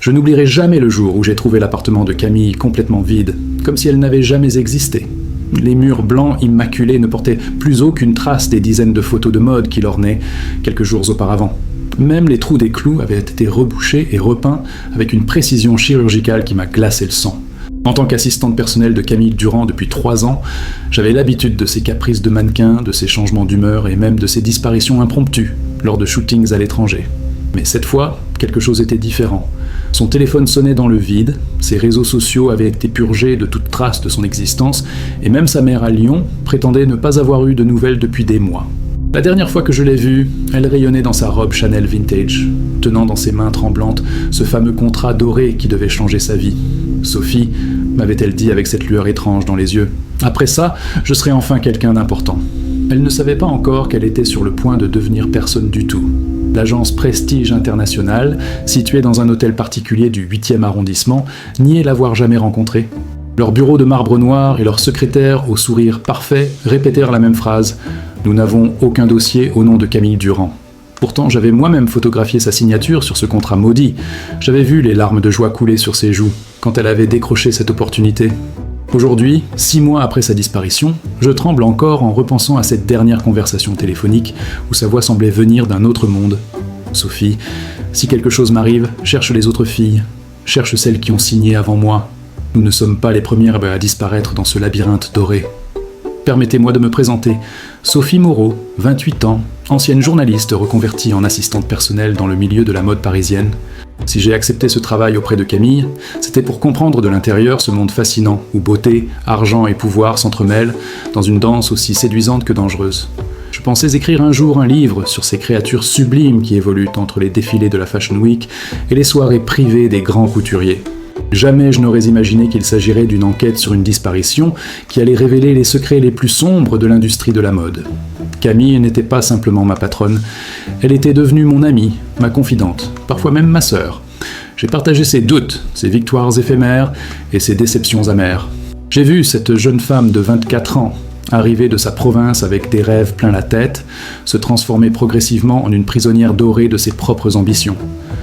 Je n'oublierai jamais le jour où j'ai trouvé l'appartement de Camille complètement vide, comme si elle n'avait jamais existé. Les murs blancs immaculés ne portaient plus aucune trace des dizaines de photos de mode qui l'ornaient quelques jours auparavant. Même les trous des clous avaient été rebouchés et repeints avec une précision chirurgicale qui m'a glacé le sang. En tant qu'assistante personnelle de Camille Durand depuis 3 ans, j'avais l'habitude de ses caprices de mannequin, de ses changements d'humeur et même de ses disparitions impromptues lors de shootings à l'étranger. Mais cette fois, quelque chose était différent. Son téléphone sonnait dans le vide, ses réseaux sociaux avaient été purgés de toute trace de son existence, et même sa mère à Lyon prétendait ne pas avoir eu de nouvelles depuis des mois. La dernière fois que je l'ai vue, elle rayonnait dans sa robe Chanel vintage, tenant dans ses mains tremblantes ce fameux contrat doré qui devait changer sa vie. Sophie, m'avait-elle dit avec cette lueur étrange dans les yeux. Après ça, je serais enfin quelqu'un d'important. Elle ne savait pas encore qu'elle était sur le point de devenir personne du tout. L'agence Prestige International, située dans un hôtel particulier du 8e arrondissement, niait l'avoir jamais rencontrée. Leur bureau de marbre noir et leur secrétaire au sourire parfait répétèrent la même phrase « Nous n'avons aucun dossier au nom de Camille Durand ». Pourtant, j'avais moi-même photographié sa signature sur ce contrat maudit. J'avais vu les larmes de joie couler sur ses joues quand elle avait décroché cette opportunité. Aujourd'hui, 6 mois après sa disparition, je tremble encore en repensant à cette dernière conversation téléphonique où sa voix semblait venir d'un autre monde. « Sophie, si quelque chose m'arrive, cherche les autres filles. Cherche celles qui ont signé avant moi. Nous ne sommes pas les premières à disparaître dans ce labyrinthe doré. » Permettez-moi de me présenter. Sophie Moreau, 28 ans, ancienne journaliste reconvertie en assistante personnelle dans le milieu de la mode parisienne. Si j'ai accepté ce travail auprès de Camille, c'était pour comprendre de l'intérieur ce monde fascinant où beauté, argent et pouvoir s'entremêlent dans une danse aussi séduisante que dangereuse. Je pensais écrire un jour un livre sur ces créatures sublimes qui évoluent entre les défilés de la Fashion Week et les soirées privées des grands couturiers. Jamais je n'aurais imaginé qu'il s'agirait d'une enquête sur une disparition qui allait révéler les secrets les plus sombres de l'industrie de la mode. Camille n'était pas simplement ma patronne, elle était devenue mon amie, ma confidente, parfois même ma sœur. J'ai partagé ses doutes, ses victoires éphémères et ses déceptions amères. J'ai vu cette jeune femme de 24 ans, arriver de sa province avec des rêves plein la tête, se transformer progressivement en une prisonnière dorée de ses propres ambitions.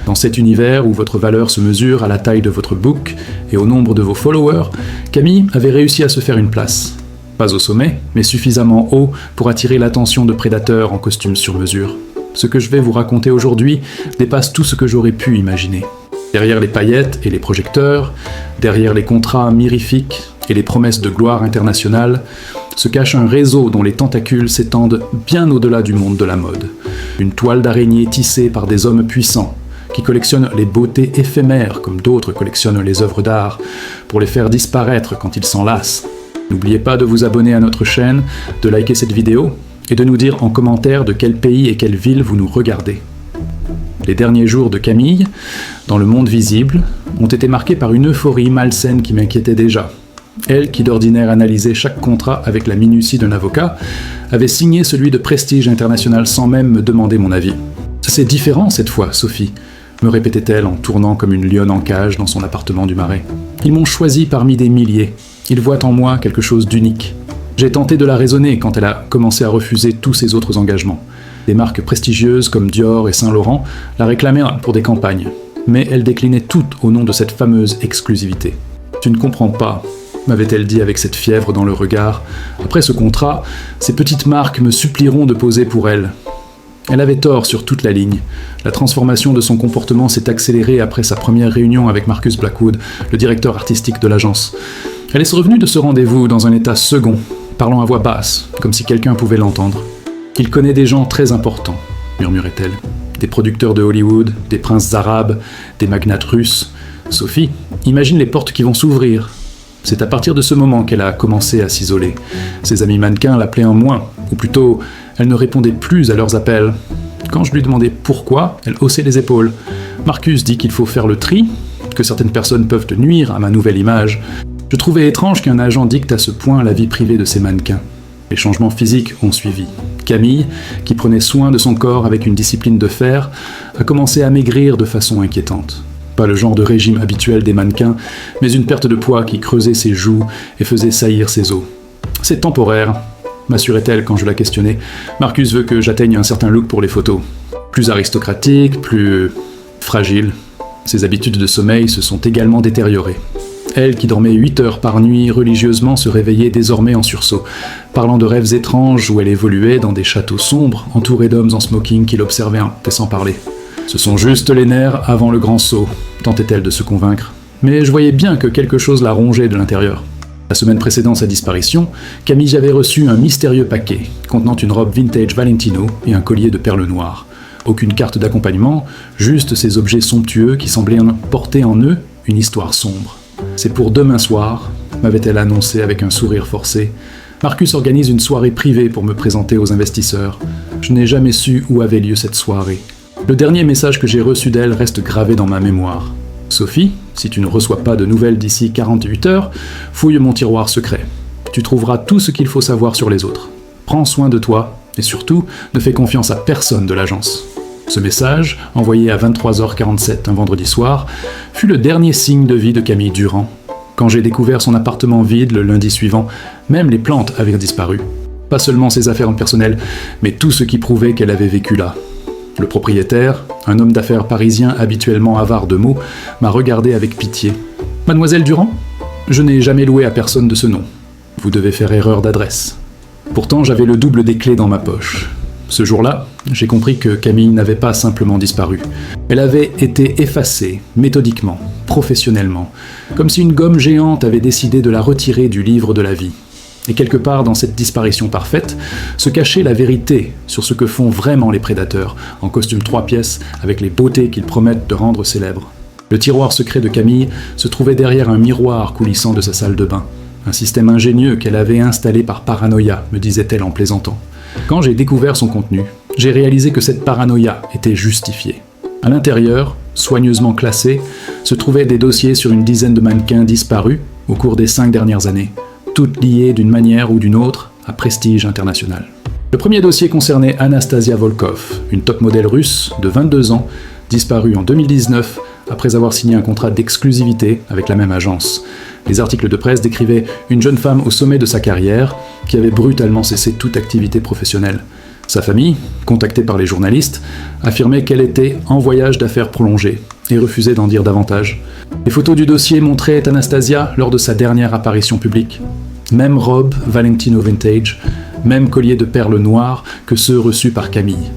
Dans cet univers où votre valeur se mesure à la taille de votre book et au nombre de vos followers, Camille avait réussi à se faire une place. Pas au sommet, mais suffisamment haut pour attirer l'attention de prédateurs en costume sur mesure. Ce que je vais vous raconter aujourd'hui dépasse tout ce que j'aurais pu imaginer. Derrière les paillettes et les projecteurs, derrière les contrats mirifiques et les promesses de gloire internationale, se cache un réseau dont les tentacules s'étendent bien au-delà du monde de la mode. Une toile d'araignée tissée par des hommes puissants, qui collectionnent les beautés éphémères comme d'autres collectionnent les œuvres d'art, pour les faire disparaître quand ils s'en lassent. N'oubliez pas de vous abonner à notre chaîne, de liker cette vidéo, et de nous dire en commentaire de quel pays et quelle ville vous nous regardez. Les derniers jours de Camille, dans le monde visible, ont été marqués par une euphorie malsaine qui m'inquiétait déjà. Elle, qui d'ordinaire analysait chaque contrat avec la minutie d'un avocat, avait signé celui de Prestige International sans même me demander mon avis. « C'est différent cette fois, Sophie », me répétait-elle en tournant comme une lionne en cage dans son appartement du Marais. « Ils m'ont choisi parmi des milliers. Ils voient en moi quelque chose d'unique. » J'ai tenté de la raisonner quand elle a commencé à refuser tous ses autres engagements. Des marques prestigieuses comme Dior et Saint-Laurent la réclamaient pour des campagnes, mais elle déclinait toutes au nom de cette fameuse exclusivité. « Tu ne comprends pas », m'avait-elle dit avec cette fièvre dans le regard. « Après ce contrat, ces petites marques me supplieront de poser pour elles. » Elle avait tort sur toute la ligne. La transformation de son comportement s'est accélérée après sa première réunion avec Marcus Blackwood, le directeur artistique de l'agence. Elle est revenue de ce rendez-vous dans un état second, parlant à voix basse, comme si quelqu'un pouvait l'entendre. « Il connaît des gens très importants », murmurait-elle. « Des producteurs de Hollywood, des princes arabes, des magnates russes. Sophie, imagine les portes qui vont s'ouvrir. » C'est à partir de ce moment qu'elle a commencé à s'isoler. Ses amis mannequins l'appelaient en moins, ou plutôt, elle ne répondait plus à leurs appels. Quand je lui demandais pourquoi, elle haussait les épaules. Marcus dit qu'il faut faire le tri, que certaines personnes peuvent nuire à ma nouvelle image. Je trouvais étrange qu'un agent dicte à ce point la vie privée de ses mannequins. Les changements physiques ont suivi. Camille, qui prenait soin de son corps avec une discipline de fer, a commencé à maigrir de façon inquiétante. Pas le genre de régime habituel des mannequins, mais une perte de poids qui creusait ses joues et faisait saillir ses os. « C'est temporaire », m'assurait-elle quand je la questionnais. « Marcus veut que j'atteigne un certain look pour les photos. Plus aristocratique, plus fragile. Ses habitudes de sommeil se sont également détériorées. Elle, qui dormait 8 heures par nuit religieusement, se réveillait désormais en sursaut, parlant de rêves étranges où elle évoluait dans des châteaux sombres, entourés d'hommes en smoking qui l'observaient un peu sans parler. Ce sont juste les nerfs avant le grand saut, tentait-elle de se convaincre. Mais je voyais bien que quelque chose la rongeait de l'intérieur. La semaine précédant sa disparition, Camille avait reçu un mystérieux paquet, contenant une robe vintage Valentino et un collier de perles noires. Aucune carte d'accompagnement, juste ces objets somptueux qui semblaient porter en eux une histoire sombre. C'est pour demain soir, m'avait-elle annoncé avec un sourire forcé. Marcus organise une soirée privée pour me présenter aux investisseurs. Je n'ai jamais su où avait lieu cette soirée. Le dernier message que j'ai reçu d'elle reste gravé dans ma mémoire. Sophie, si tu ne reçois pas de nouvelles d'ici 48 heures, fouille mon tiroir secret. Tu trouveras tout ce qu'il faut savoir sur les autres. Prends soin de toi, et surtout, ne fais confiance à personne de l'agence. Ce message, envoyé à 23h47 un vendredi soir, fut le dernier signe de vie de Camille Durand. Quand j'ai découvert son appartement vide le lundi suivant, même les plantes avaient disparu. Pas seulement ses affaires personnelles, mais tout ce qui prouvait qu'elle avait vécu là. Le propriétaire, un homme d'affaires parisien habituellement avare de mots, m'a regardé avec pitié. « Mademoiselle Durand ? Je n'ai jamais loué à personne de ce nom. Vous devez faire erreur d'adresse. » Pourtant, j'avais le double des clés dans ma poche. Ce jour-là, j'ai compris que Camille n'avait pas simplement disparu. Elle avait été effacée, méthodiquement, professionnellement, comme si une gomme géante avait décidé de la retirer du livre de la vie. Et quelque part dans cette disparition parfaite, se cachait la vérité sur ce que font vraiment les prédateurs, en costume 3 pièces, avec les beautés qu'ils promettent de rendre célèbres. Le tiroir secret de Camille se trouvait derrière un miroir coulissant de sa salle de bain. Un système ingénieux qu'elle avait installé par paranoïa, me disait-elle en plaisantant. Quand j'ai découvert son contenu, j'ai réalisé que cette paranoïa était justifiée. À l'intérieur, soigneusement classés, se trouvaient des dossiers sur une dizaine de mannequins disparus au cours des 5 dernières années, toutes liées d'une manière ou d'une autre à prestige international. Le premier dossier concernait Anastasia Volkov, une top modèle russe de 22 ans, disparue en 2019 après avoir signé un contrat d'exclusivité avec la même agence. Les articles de presse décrivaient une jeune femme au sommet de sa carrière qui avait brutalement cessé toute activité professionnelle. Sa famille, contactée par les journalistes, affirmait qu'elle était en voyage d'affaires prolongé et refusait d'en dire davantage. Les photos du dossier montraient Anastasia lors de sa dernière apparition publique. Même robe Valentino Vintage, même collier de perles noires que ceux reçus par Camille.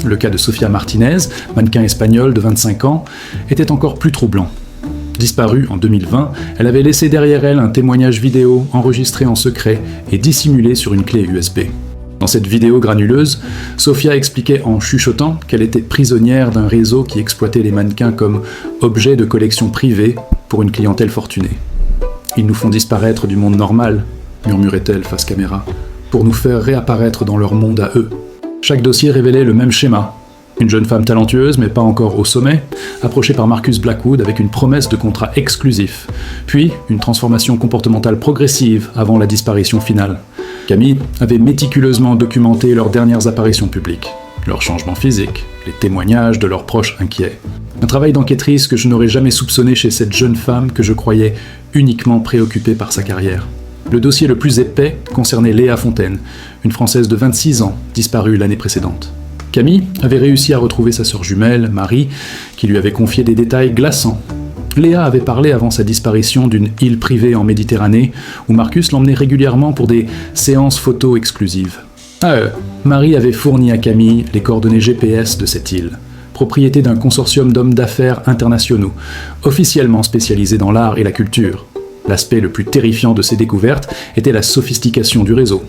Le cas de Sofia Martinez, mannequin espagnol de 25 ans, était encore plus troublant. Disparue en 2020, elle avait laissé derrière elle un témoignage vidéo enregistré en secret et dissimulé sur une clé USB. Dans cette vidéo granuleuse, Sofia expliquait en chuchotant qu'elle était prisonnière d'un réseau qui exploitait les mannequins comme objets de collection privée pour une clientèle fortunée. « Ils nous font disparaître du monde normal », murmurait-elle face caméra, « pour nous faire réapparaître dans leur monde à eux. » Chaque dossier révélait le même schéma. Une jeune femme talentueuse, mais pas encore au sommet, approchée par Marcus Blackwood avec une promesse de contrat exclusif, puis une transformation comportementale progressive avant la disparition finale. Camille avait méticuleusement documenté leurs dernières apparitions publiques, leurs changements physiques, les témoignages de leurs proches inquiets. Un travail d'enquêtrice que je n'aurais jamais soupçonné chez cette jeune femme que je croyais uniquement préoccupée par sa carrière. Le dossier le plus épais concernait Léa Fontaine, une Française de 26 ans, disparue l'année précédente. Camille avait réussi à retrouver sa sœur jumelle, Marie, qui lui avait confié des détails glaçants. Léa avait parlé avant sa disparition d'une île privée en Méditerranée, où Marcus l'emmenait régulièrement pour des séances photos exclusives. Marie avait fourni à Camille les coordonnées GPS de cette île, propriété d'un consortium d'hommes d'affaires internationaux, officiellement spécialisés dans l'art et la culture. L'aspect le plus terrifiant de ces découvertes était la sophistication du réseau.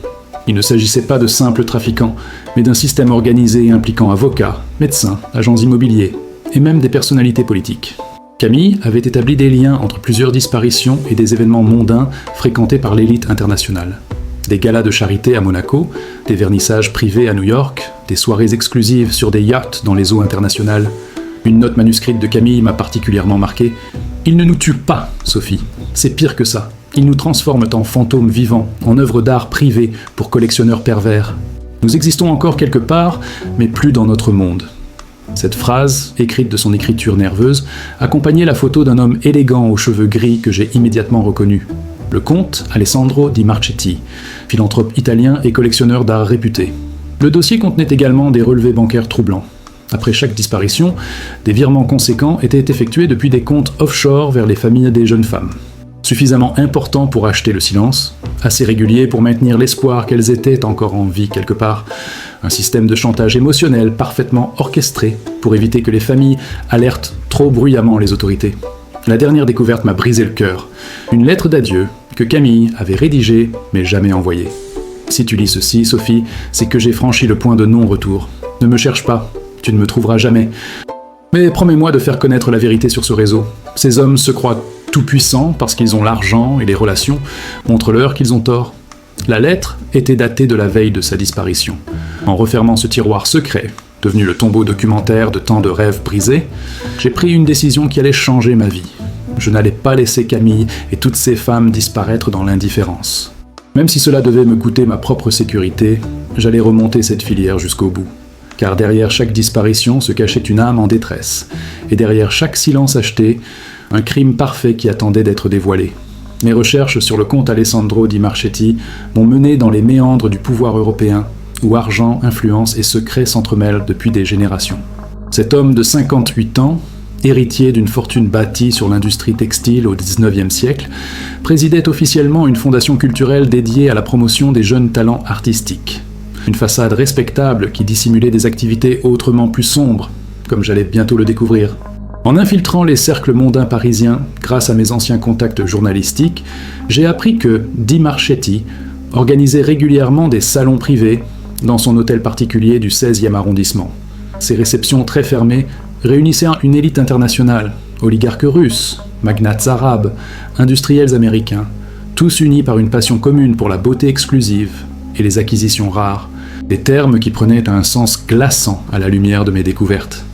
Il ne s'agissait pas de simples trafiquants, mais d'un système organisé impliquant avocats, médecins, agents immobiliers, et même des personnalités politiques. Camille avait établi des liens entre plusieurs disparitions et des événements mondains fréquentés par l'élite internationale. Des galas de charité à Monaco, des vernissages privés à New York, des soirées exclusives sur des yachts dans les eaux internationales. Une note manuscrite de Camille m'a particulièrement marqué. « Ils ne nous tuent pas, Sophie. C'est pire que ça. Ils nous transforment en fantômes vivants, en œuvres d'art privées pour collectionneurs pervers. Nous existons encore quelque part, mais plus dans notre monde. » Cette phrase, écrite de son écriture nerveuse, accompagnait la photo d'un homme élégant aux cheveux gris que j'ai immédiatement reconnu. Le comte Alessandro Di Marchetti, philanthrope italien et collectionneur d'art réputé. Le dossier contenait également des relevés bancaires troublants. Après chaque disparition, des virements conséquents étaient effectués depuis des comptes offshore vers les familles des jeunes femmes. Suffisamment importants pour acheter le silence, assez réguliers pour maintenir l'espoir qu'elles étaient encore en vie quelque part. Un système de chantage émotionnel parfaitement orchestré pour éviter que les familles alertent trop bruyamment les autorités. La dernière découverte m'a brisé le cœur. Une lettre d'adieu que Camille avait rédigée mais jamais envoyée. Si tu lis ceci, Sophie, c'est que j'ai franchi le point de non-retour. Ne me cherche pas, tu ne me trouveras jamais. Mais promets-moi de faire connaître la vérité sur ce réseau. Ces hommes se croient tout-puissants parce qu'ils ont l'argent et les relations. Montre-leur qu'ils ont tort. La lettre était datée de la veille de sa disparition. En refermant ce tiroir secret, devenu le tombeau documentaire de tant de rêves brisés, j'ai pris une décision qui allait changer ma vie. Je n'allais pas laisser Camille et toutes ces femmes disparaître dans l'indifférence. Même si cela devait me coûter ma propre sécurité, j'allais remonter cette filière jusqu'au bout. Car derrière chaque disparition se cachait une âme en détresse, et derrière chaque silence acheté, un crime parfait qui attendait d'être dévoilé. Mes recherches sur le comte Alessandro Di Marchetti m'ont mené dans les méandres du pouvoir européen, où argent, influence et secrets s'entremêlent depuis des générations. Cet homme de 58 ans, héritier d'une fortune bâtie sur l'industrie textile au XIXe siècle, présidait officiellement une fondation culturelle dédiée à la promotion des jeunes talents artistiques. Une façade respectable qui dissimulait des activités autrement plus sombres, comme j'allais bientôt le découvrir. En infiltrant les cercles mondains parisiens, grâce à mes anciens contacts journalistiques, j'ai appris que Di Marchetti organisait régulièrement des salons privés dans son hôtel particulier du 16e arrondissement. Ces réceptions très fermées réunissaient une élite internationale, oligarques russes, magnates arabes, industriels américains, tous unis par une passion commune pour la beauté exclusive et les acquisitions rares, des termes qui prenaient un sens glaçant à la lumière de mes découvertes.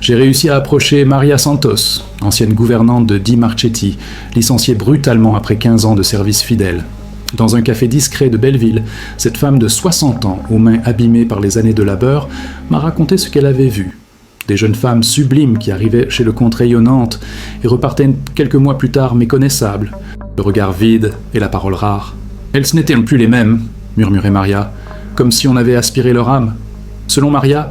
J'ai réussi à approcher Maria Santos, ancienne gouvernante de Di Marchetti, licenciée brutalement après 15 ans de service fidèle. Dans un café discret de Belleville, cette femme de 60 ans, aux mains abîmées par les années de labeur, m'a raconté ce qu'elle avait vu. Des jeunes femmes sublimes qui arrivaient chez le comte rayonnantes et repartaient quelques mois plus tard méconnaissables, le regard vide et la parole rare. Elles n'étaient plus les mêmes, murmurait Maria, comme si on avait aspiré leur âme. Selon Maria,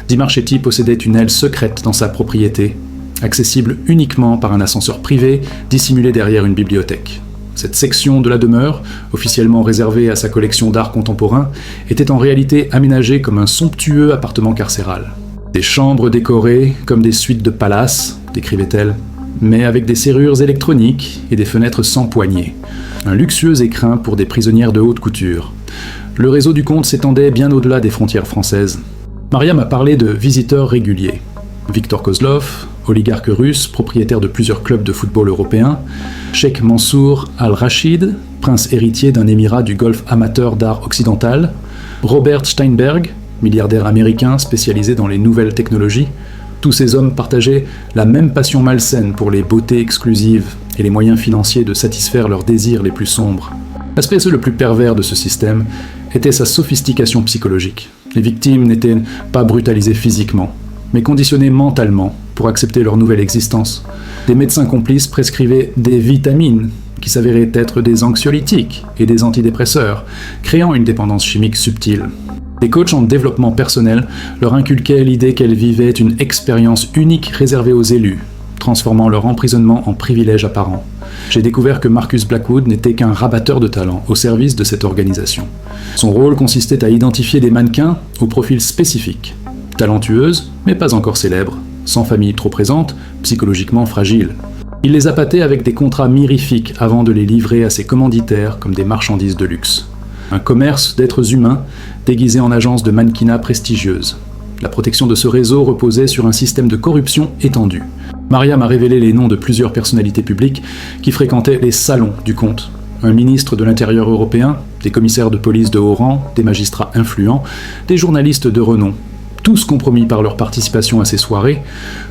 Di Marchetti possédait une aile secrète dans sa propriété, accessible uniquement par un ascenseur privé dissimulé derrière une bibliothèque. Cette section de la demeure, officiellement réservée à sa collection d'art contemporain, était en réalité aménagée comme un somptueux appartement carcéral. Des chambres décorées comme des suites de palace, décrivait-elle, mais avec des serrures électroniques et des fenêtres sans poignées. Un luxueux écrin pour des prisonnières de haute couture. Le réseau du comte s'étendait bien au-delà des frontières françaises. Maria m'a parlé de visiteurs réguliers. Victor Kozlov, oligarque russe, propriétaire de plusieurs clubs de football européens, Cheikh Mansour Al-Rachid, prince héritier d'un émirat du Golfe amateur d'art occidental, Robert Steinberg, milliardaire américain spécialisé dans les nouvelles technologies. Tous ces hommes partageaient la même passion malsaine pour les beautés exclusives et les moyens financiers de satisfaire leurs désirs les plus sombres. L'aspect le plus pervers de ce système était sa sophistication psychologique. Les victimes n'étaient pas brutalisées physiquement, mais conditionnées mentalement pour accepter leur nouvelle existence. Des médecins complices prescrivaient des vitamines qui s'avéraient être des anxiolytiques et des antidépresseurs, créant une dépendance chimique subtile. Les coachs en développement personnel leur inculquaient l'idée qu'elles vivaient une expérience unique réservée aux élus, transformant leur emprisonnement en privilège apparent. J'ai découvert que Marcus Blackwood n'était qu'un rabatteur de talent au service de cette organisation. Son rôle consistait à identifier des mannequins au profil spécifique, talentueuses, mais pas encore célèbres, sans famille trop présente, psychologiquement fragiles. Il les appâtait avec des contrats mirifiques avant de les livrer à ses commanditaires comme des marchandises de luxe. Un commerce d'êtres humains déguisé en agence de mannequinat prestigieuse. La protection de ce réseau reposait sur un système de corruption étendu. Maria m'a révélé les noms de plusieurs personnalités publiques qui fréquentaient les salons du comte. Un ministre de l'Intérieur européen, des commissaires de police de haut rang, des magistrats influents, des journalistes de renom. Tous compromis par leur participation à ces soirées,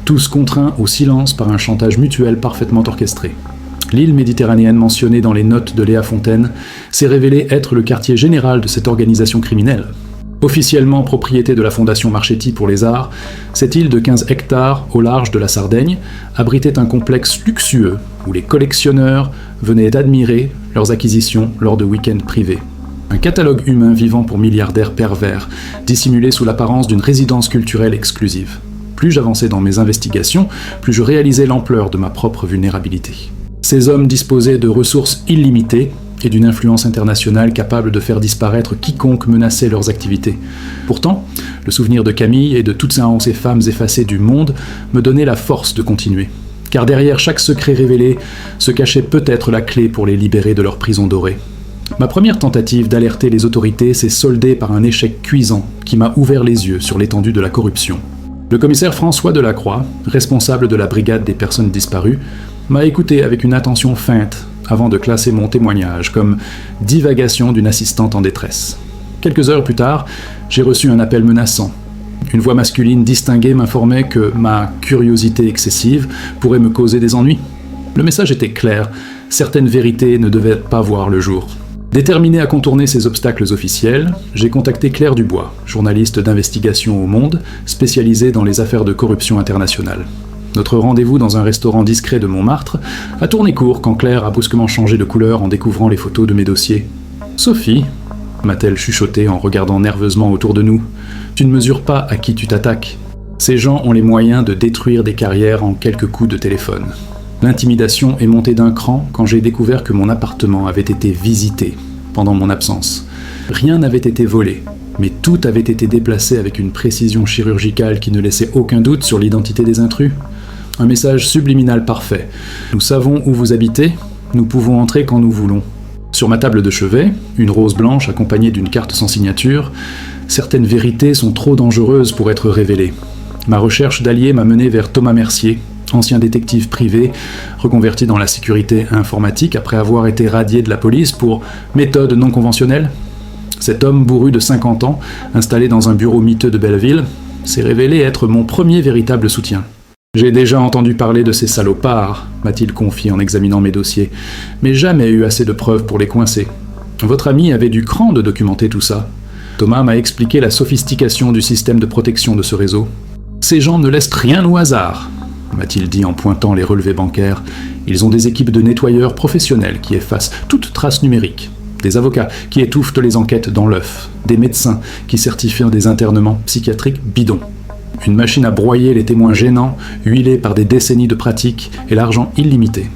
tous contraints au silence par un chantage mutuel parfaitement orchestré. L'île méditerranéenne mentionnée dans les notes de Léa Fontaine s'est révélée être le quartier général de cette organisation criminelle. Officiellement propriété de la Fondation Marchetti pour les Arts, cette île de 15 hectares au large de la Sardaigne abritait un complexe luxueux où les collectionneurs venaient d'admirer leurs acquisitions lors de week-ends privés. Un catalogue humain vivant pour milliardaires pervers, dissimulé sous l'apparence d'une résidence culturelle exclusive. Plus j'avançais dans mes investigations, plus je réalisais l'ampleur de ma propre vulnérabilité. Ces hommes disposaient de ressources illimitées et d'une influence internationale capable de faire disparaître quiconque menaçait leurs activités. Pourtant, le souvenir de Camille et de toutes ces femmes effacées du monde me donnait la force de continuer. Car derrière chaque secret révélé se cachait peut-être la clé pour les libérer de leur prison dorée. Ma première tentative d'alerter les autorités s'est soldée par un échec cuisant qui m'a ouvert les yeux sur l'étendue de la corruption. Le commissaire François Delacroix, responsable de la brigade des personnes disparues, m'a écouté avec une attention feinte avant de classer mon témoignage comme divagation d'une assistante en détresse. Quelques heures plus tard, j'ai reçu un appel menaçant. Une voix masculine distinguée m'informait que ma curiosité excessive pourrait me causer des ennuis. Le message était clair, certaines vérités ne devaient pas voir le jour. Déterminé à contourner ces obstacles officiels, j'ai contacté Claire Dubois, journaliste d'investigation au Monde, spécialisée dans les affaires de corruption internationale. Notre rendez-vous dans un restaurant discret de Montmartre a tourné court quand Claire a brusquement changé de couleur en découvrant les photos de mes dossiers. « Sophie » m'a-t-elle chuchoté en regardant nerveusement autour de nous. « Tu ne mesures pas à qui tu t'attaques. Ces gens ont les moyens de détruire des carrières en quelques coups de téléphone. » L'intimidation est montée d'un cran quand j'ai découvert que mon appartement avait été visité pendant mon absence. Rien n'avait été volé, mais tout avait été déplacé avec une précision chirurgicale qui ne laissait aucun doute sur l'identité des intrus. Un message subliminal parfait. Nous savons où vous habitez, nous pouvons entrer quand nous voulons. Sur ma table de chevet, une rose blanche accompagnée d'une carte sans signature, certaines vérités sont trop dangereuses pour être révélées. Ma recherche d'alliés m'a mené vers Thomas Mercier, ancien détective privé, reconverti dans la sécurité informatique après avoir été radié de la police pour méthode non conventionnelle. Cet homme bourru de 50 ans, installé dans un bureau miteux de Belleville, s'est révélé être mon premier véritable soutien. « J'ai déjà entendu parler de ces salopards », m'a-t-il confié en examinant mes dossiers, « mais jamais eu assez de preuves pour les coincer. Votre ami avait du cran de documenter tout ça. » Thomas m'a expliqué la sophistication du système de protection de ce réseau. « Ces gens ne laissent rien au hasard », m'a-t-il dit en pointant les relevés bancaires. Ils ont des équipes de nettoyeurs professionnels qui effacent toute trace numérique, des avocats qui étouffent les enquêtes dans l'œuf, des médecins qui certifient des internements psychiatriques bidons. Une machine à broyer les témoins gênants, huilée par des décennies de pratique et l'argent illimité.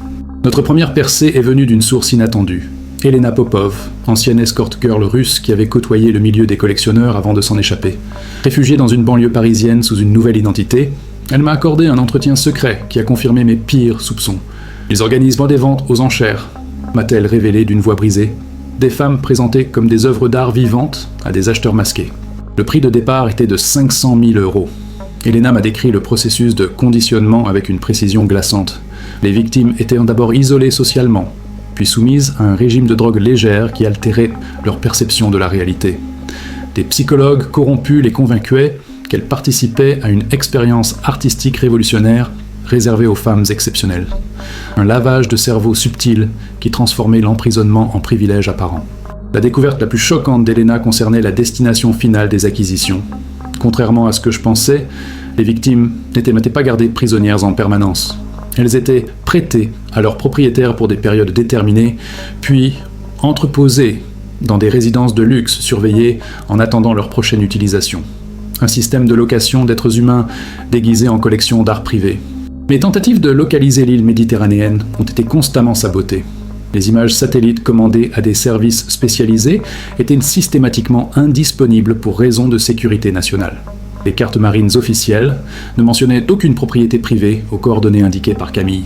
Notre première percée est venue d'une source inattendue. Elena Popov, ancienne escort girl russe qui avait côtoyé le milieu des collectionneurs avant de s'en échapper. Réfugiée dans une banlieue parisienne sous une nouvelle identité, elle m'a accordé un entretien secret qui a confirmé mes pires soupçons. Ils organisent des ventes aux enchères, m'a-t-elle révélé d'une voix brisée. Des femmes présentées comme des œuvres d'art vivantes à des acheteurs masqués. Le prix de départ était de 500 000 €. Elena m'a décrit le processus de conditionnement avec une précision glaçante. Les victimes étaient d'abord isolées socialement, puis soumises à un régime de drogue légère qui altérait leur perception de la réalité. Des psychologues corrompus les convainquaient qu'elles participaient à une expérience artistique révolutionnaire réservée aux femmes exceptionnelles. Un lavage de cerveau subtil qui transformait l'emprisonnement en privilège apparent. La découverte la plus choquante d'Elena concernait la destination finale des acquisitions. Contrairement à ce que je pensais, les victimes n'étaient pas gardées prisonnières en permanence. Elles étaient prêtées à leurs propriétaires pour des périodes déterminées, puis entreposées dans des résidences de luxe surveillées en attendant leur prochaine utilisation. Un système de location d'êtres humains déguisés en collection d'art privé. Mes tentatives de localiser l'île méditerranéenne ont été constamment sabotées. Les images satellites commandées à des services spécialisés étaient systématiquement indisponibles pour raisons de sécurité nationale. Les cartes marines officielles ne mentionnaient aucune propriété privée aux coordonnées indiquées par Camille.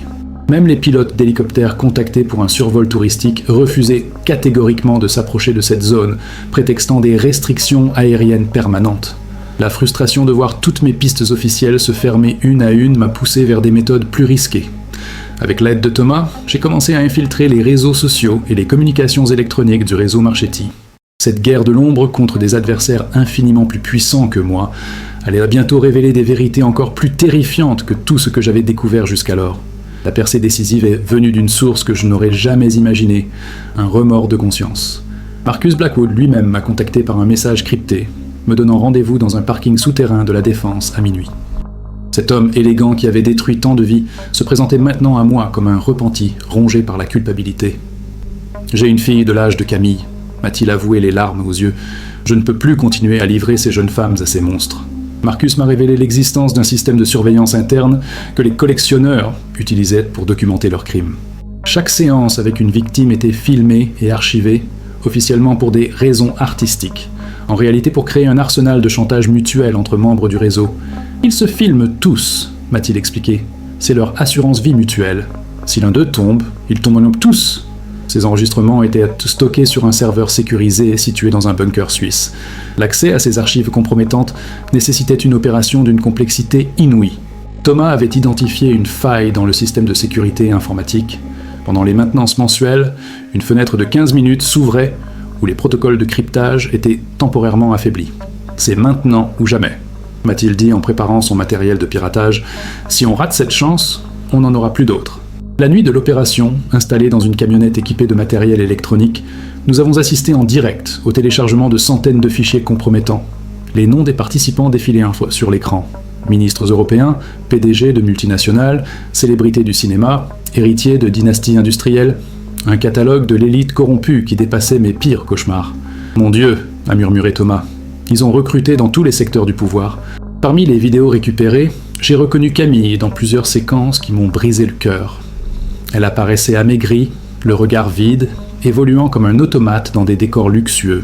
Même les pilotes d'hélicoptères contactés pour un survol touristique refusaient catégoriquement de s'approcher de cette zone, prétextant des restrictions aériennes permanentes. La frustration de voir toutes mes pistes officielles se fermer une à une m'a poussé vers des méthodes plus risquées. Avec l'aide de Thomas, j'ai commencé à infiltrer les réseaux sociaux et les communications électroniques du réseau Marchetti. Cette guerre de l'ombre contre des adversaires infiniment plus puissants que moi allait bientôt révéler des vérités encore plus terrifiantes que tout ce que j'avais découvert jusqu'alors. La percée décisive est venue d'une source que je n'aurais jamais imaginée, un remords de conscience. Marcus Blackwood lui-même m'a contacté par un message crypté, me donnant rendez-vous dans un parking souterrain de la Défense à minuit. Cet homme élégant qui avait détruit tant de vies se présentait maintenant à moi comme un repenti, rongé par la culpabilité. « J'ai une fille de l'âge de Camille. m'a-t-il avoué les larmes aux yeux. Je ne peux plus continuer à livrer ces jeunes femmes à ces monstres. Marcus m'a révélé l'existence d'un système de surveillance interne que les collectionneurs utilisaient pour documenter leurs crimes. Chaque séance avec une victime était filmée et archivée, officiellement pour des raisons artistiques, en réalité pour créer un arsenal de chantage mutuel entre membres du réseau. Ils se filment tous, m'a-t-il expliqué. C'est leur assurance vie mutuelle. Si l'un d'eux tombe, ils tombent donc tous. Ces enregistrements étaient stockés sur un serveur sécurisé situé dans un bunker suisse. L'accès à ces archives compromettantes nécessitait une opération d'une complexité inouïe. Thomas avait identifié une faille dans le système de sécurité informatique. Pendant les maintenances mensuelles, une fenêtre de 15 minutes s'ouvrait où les protocoles de cryptage étaient temporairement affaiblis. C'est maintenant ou jamais, m'a-t-il dit en préparant son matériel de piratage. Si on rate cette chance, on n'en aura plus d'autres. La nuit de l'opération, installée dans une camionnette équipée de matériel électronique, nous avons assisté en direct au téléchargement de centaines de fichiers compromettants. Les noms des participants défilaient sur l'écran. Ministres européens, PDG de multinationales, célébrités du cinéma, héritiers de dynasties industrielles, un catalogue de l'élite corrompue qui dépassait mes pires cauchemars. « Mon Dieu !» a murmuré Thomas. « Ils ont recruté dans tous les secteurs du pouvoir. Parmi les vidéos récupérées, j'ai reconnu Camille dans plusieurs séquences qui m'ont brisé le cœur. Elle apparaissait amaigrie, le regard vide, évoluant comme un automate dans des décors luxueux.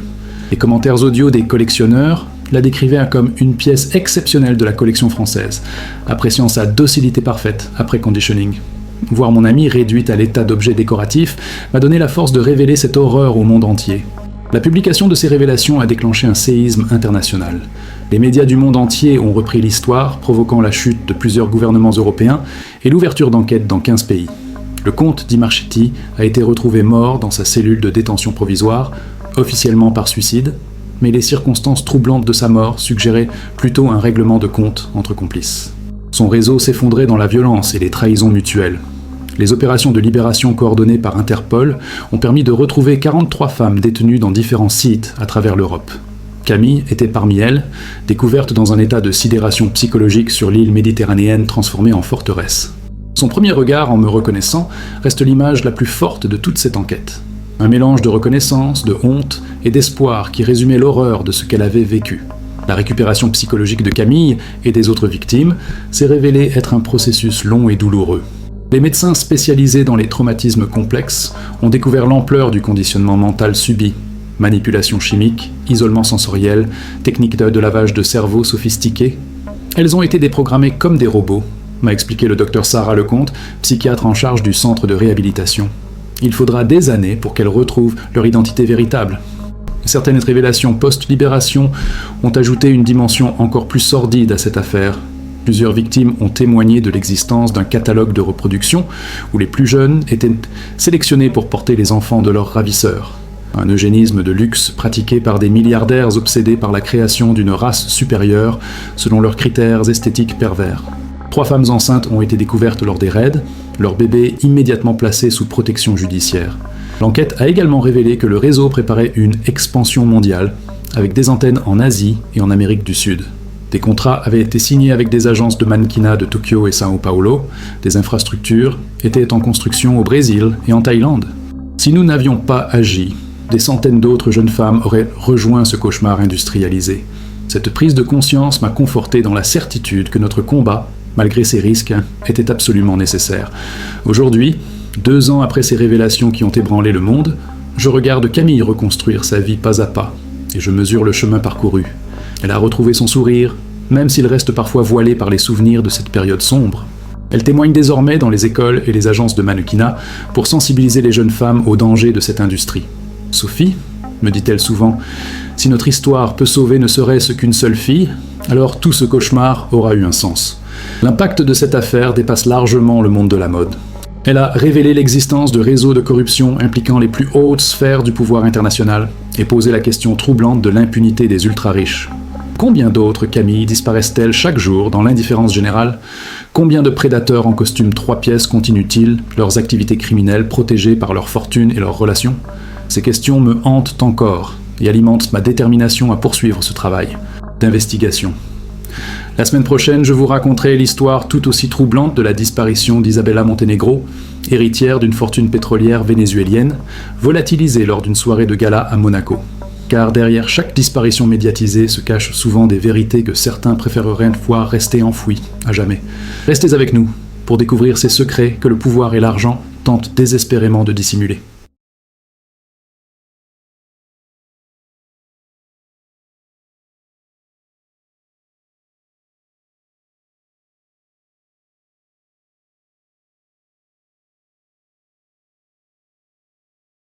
Les commentaires audio des collectionneurs la décrivaient comme une pièce exceptionnelle de la collection française, appréciant sa docilité parfaite après conditioning. Voir mon amie réduite à l'état d'objet décoratif m'a donné la force de révéler cette horreur au monde entier. La publication de ces révélations a déclenché un séisme international. Les médias du monde entier ont repris l'histoire, provoquant la chute de plusieurs gouvernements européens et l'ouverture d'enquêtes dans 15 pays. Le comte Di Marchetti a été retrouvé mort dans sa cellule de détention provisoire, officiellement par suicide, mais les circonstances troublantes de sa mort suggéraient plutôt un règlement de compte entre complices. Son réseau s'effondrait dans la violence et les trahisons mutuelles. Les opérations de libération coordonnées par Interpol ont permis de retrouver 43 femmes détenues dans différents sites à travers l'Europe. Camille était parmi elles, découverte dans un état de sidération psychologique sur l'île méditerranéenne transformée en forteresse. Son premier regard en me reconnaissant reste l'image la plus forte de toute cette enquête. Un mélange de reconnaissance, de honte et d'espoir qui résumait l'horreur de ce qu'elle avait vécu. La récupération psychologique de Camille et des autres victimes s'est révélée être un processus long et douloureux. Les médecins spécialisés dans les traumatismes complexes ont découvert l'ampleur du conditionnement mental subi. Manipulation chimique, isolement sensoriel, techniques de lavage de cerveau sophistiquées. Elles ont été déprogrammées comme des robots, m'a expliqué le docteur Sarah Lecomte, psychiatre en charge du centre de réhabilitation. Il faudra des années pour qu'elles retrouvent leur identité véritable. Certaines révélations post-libération ont ajouté une dimension encore plus sordide à cette affaire. Plusieurs victimes ont témoigné de l'existence d'un catalogue de reproduction où les plus jeunes étaient sélectionnés pour porter les enfants de leurs ravisseurs. Un eugénisme de luxe pratiqué par des milliardaires obsédés par la création d'une race supérieure selon leurs critères esthétiques pervers. 3 femmes enceintes ont été découvertes lors des raids, leur bébé immédiatement placé sous protection judiciaire. L'enquête a également révélé que le réseau préparait une expansion mondiale, avec des antennes en Asie et en Amérique du Sud. Des contrats avaient été signés avec des agences de mannequinat de Tokyo et São Paulo, des infrastructures étaient en construction au Brésil et en Thaïlande. Si nous n'avions pas agi, des centaines d'autres jeunes femmes auraient rejoint ce cauchemar industrialisé. Cette prise de conscience m'a conforté dans la certitude que notre combat, malgré ces risques, était absolument nécessaire. Aujourd'hui, 2 ans après ces révélations qui ont ébranlé le monde, je regarde Camille reconstruire sa vie pas à pas, et je mesure le chemin parcouru. Elle a retrouvé son sourire, même s'il reste parfois voilé par les souvenirs de cette période sombre. Elle témoigne désormais dans les écoles et les agences de mannequinat pour sensibiliser les jeunes femmes aux dangers de cette industrie. « Sophie, me dit-elle souvent, si notre histoire peut sauver ne serait-ce qu'une seule fille, alors tout ce cauchemar aura eu un sens. » L'impact de cette affaire dépasse largement le monde de la mode. Elle a révélé l'existence de réseaux de corruption impliquant les plus hautes sphères du pouvoir international et posé la question troublante de l'impunité des ultra-riches. Combien d'autres Camille disparaissent-elles chaque jour dans l'indifférence générale? Combien de prédateurs en costume 3 pièces continuent-ils leurs activités criminelles protégées par leur fortune et leurs relations? Ces questions me hantent encore et alimentent ma détermination à poursuivre ce travail d'investigation. La semaine prochaine, je vous raconterai l'histoire tout aussi troublante de la disparition d'Isabella Montenegro, héritière d'une fortune pétrolière vénézuélienne, volatilisée lors d'une soirée de gala à Monaco. Car derrière chaque disparition médiatisée se cachent souvent des vérités que certains préféreraient voir rester enfouies à jamais. Restez avec nous pour découvrir ces secrets que le pouvoir et l'argent tentent désespérément de dissimuler.